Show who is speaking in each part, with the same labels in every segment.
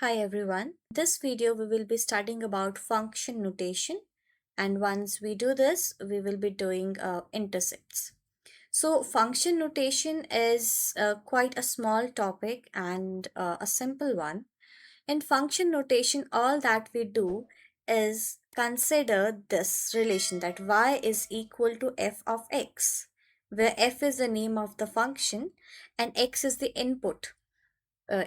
Speaker 1: Hi everyone. This video we will be studying about function notation, and once we do this we will be doing intercepts. So function notation is quite a small topic and a simple one. In function notation all that we do is consider this relation that y is equal to f of x, where f is the name of the function and x is the input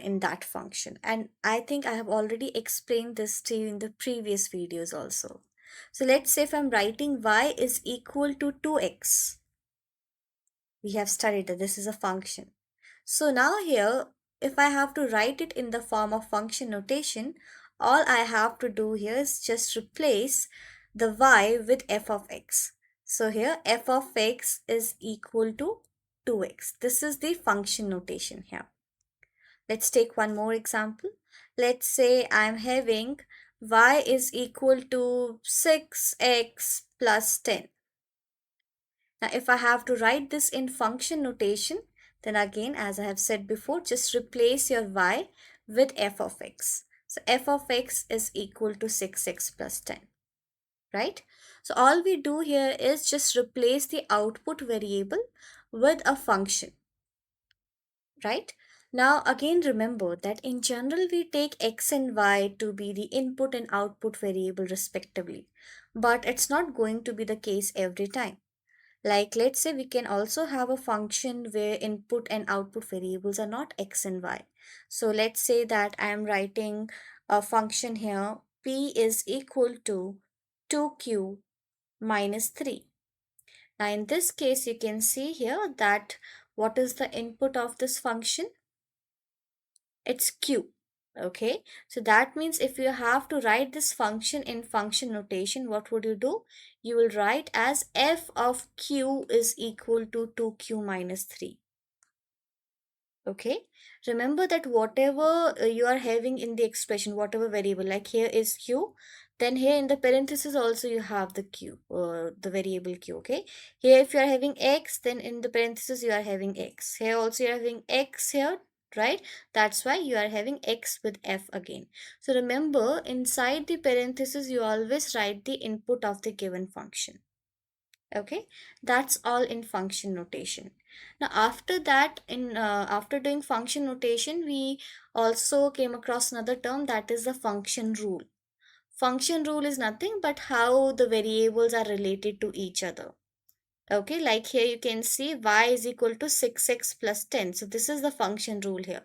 Speaker 1: in that function. And I think I have already explained this to you in the previous videos also. So let's say if I'm writing y is equal to 2x, we have studied that this is a function. So now here, if I have to write it in the form of function notation, all I have to do here is just replace the y with f of x. So here f of x is equal to 2x. This is the function notation here. Let's take one more example. Let's say I'm having y is equal to 6x plus 10. Now, if I have to write this in function notation, then again, as I have said before, just replace your y with f of x. So f of x is equal to 6x plus 10, right? So all we do here is just replace the output variable with a function, right? Now, again, remember that in general, we take x and y to be the input and output variable respectively, but it's not going to be the case every time. Like, let's say we can also have a function where input and output variables are not x and y. So let's say that I am writing a function here, p is equal to 2q minus 3. Now, in this case, you can see here that what is the input of this function? It's q. Okay, so that means if you have to write this function in function notation, what would you do? You will write as f of q is equal to 2q minus 3. Okay, remember that whatever you are having in the expression, whatever variable, like here is q, then here in the parenthesis also you have the q, the variable q. Okay, here if you are having x, then in the parenthesis you are having x. Here also you are having x here, right? That's why you are having x with f again. So remember, inside the parenthesis you always write the input of the given function. Okay, that's all in function notation. Now after that, in after doing function notation, we also came across another term, that is the function rule. Function rule is nothing but how the variables are related to each other. Okay, like here you can see y is equal to 6x plus 10. So this is the function rule here,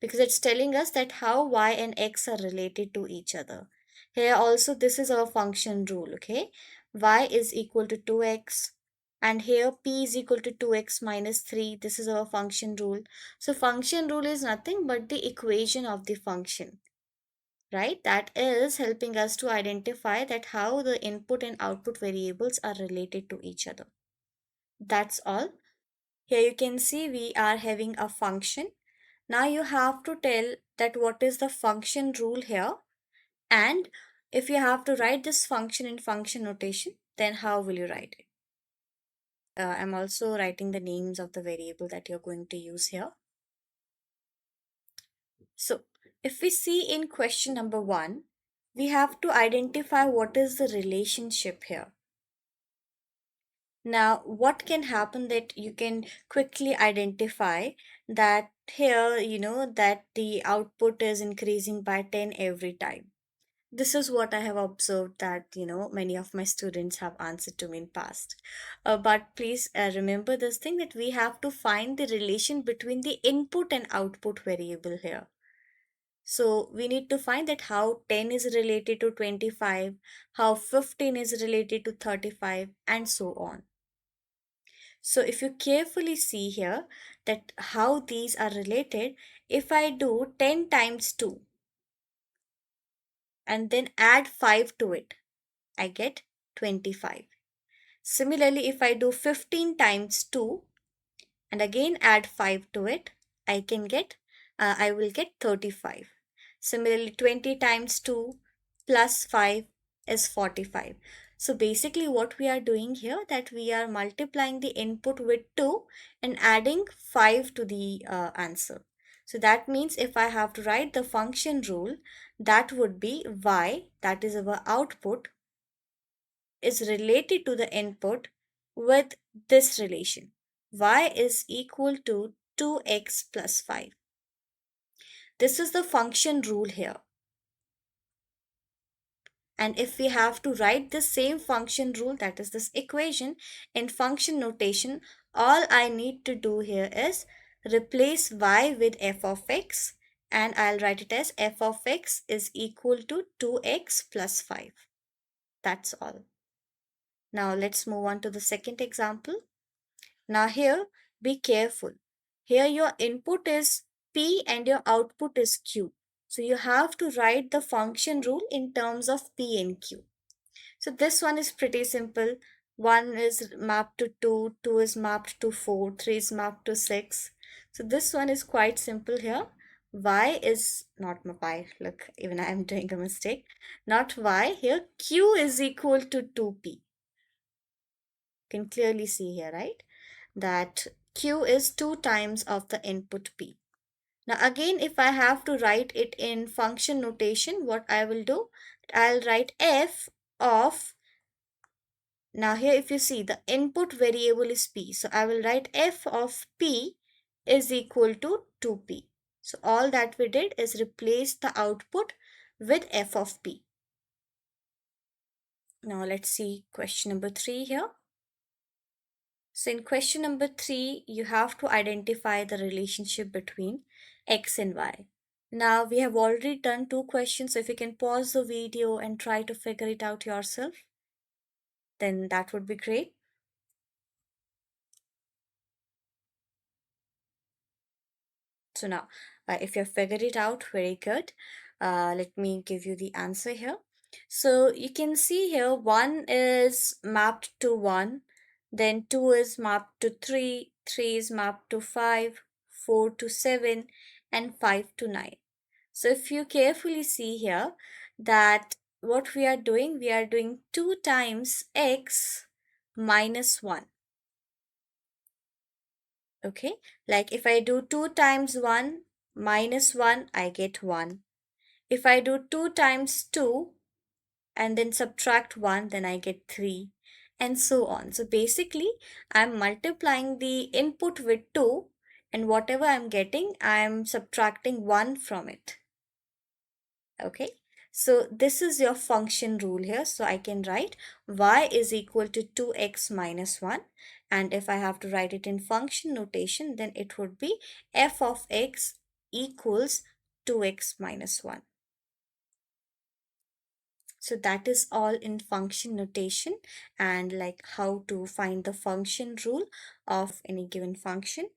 Speaker 1: because it's telling us that how y and x are related to each other. Here also this is our function rule, okay? Y is equal to 2x, and here p is equal to 2x minus 3. This is our function rule. So function rule is nothing but the equation of the function, right? That is helping us to identify that how the input and output variables are related to each other. That's all. Here you can see we are having a function. Now you have to tell that what is the function rule here, and if you have to write this function in function notation, then how will you write it? I'm also writing the names of the variable that you're going to use here. So if we see in question number 1, we have to identify what is the relationship here. Now, what can happen that you can quickly identify that here, that the output is increasing by 10 every time. This is what I have observed that, many of my students have answered to me in past. But please remember this thing that we have to find the relation between the input and output variable here. So we need to find that how 10 is related to 25, how 15 is related to 35, and so on. So if you carefully see here that how these are related, if I do 10 times 2 and then add 5 to it, I get 25. Similarly, if I do 15 times 2 and again add 5 to it, I will get 35. Similarly, 20 times 2 plus 5 is 45. So basically what we are doing here, that we are multiplying the input with 2 and adding 5 to the answer. So that means if I have to write the function rule, that would be y, that is our output, is related to the input with this relation. Y is equal to 2x plus 5. This is the function rule here. And if we have to write the same function rule, that is this equation, in function notation, all I need to do here is replace y with f of x, and I'll write it as f of x is equal to 2x plus 5. That's all. Now let's move on to the second example. Now here, be careful. Here your input is P and your output is Q. So you have to write the function rule in terms of P and Q. So this one is pretty simple. 1 is mapped to 2, 2 is mapped to 4, 3 is mapped to 6. So this one is quite simple here. Y is not y. Look, even I am doing a mistake. Not y. Here Q is equal to 2P. Can clearly see here, right? That Q is 2 times of the input P. Now again, if I have to write it in function notation, what I will do, I'll write f of, now here if you see the input variable is P. So I will write f of P is equal to 2P. So all that we did is replace the output with f of P. Now let's see question number 3 here. So in question number 3, you have to identify the relationship between x and y. Now we have already done 2 questions, so if you can pause the video and try to figure it out yourself, then that would be great. So now, if you figured it out, very good. Let me give you the answer here. So you can see here 1 is mapped to 1, then 2 is mapped to 3, 3 is mapped to 5, 4 to 7, and 5 to 9. So if you carefully see here that what we are doing 2 times x minus 1. Okay, like if I do 2 times 1 minus 1, I get 1. If I do 2 times 2 and then subtract 1, then I get 3, and so on. So basically, I'm multiplying the input with 2, and whatever I'm getting, I'm subtracting 1 from it. Okay, so this is your function rule here. So I can write y is equal to 2x minus 1, and if I have to write it in function notation, then it would be f of x equals 2x minus 1. So that is all in function notation, and like how to find the function rule of any given function.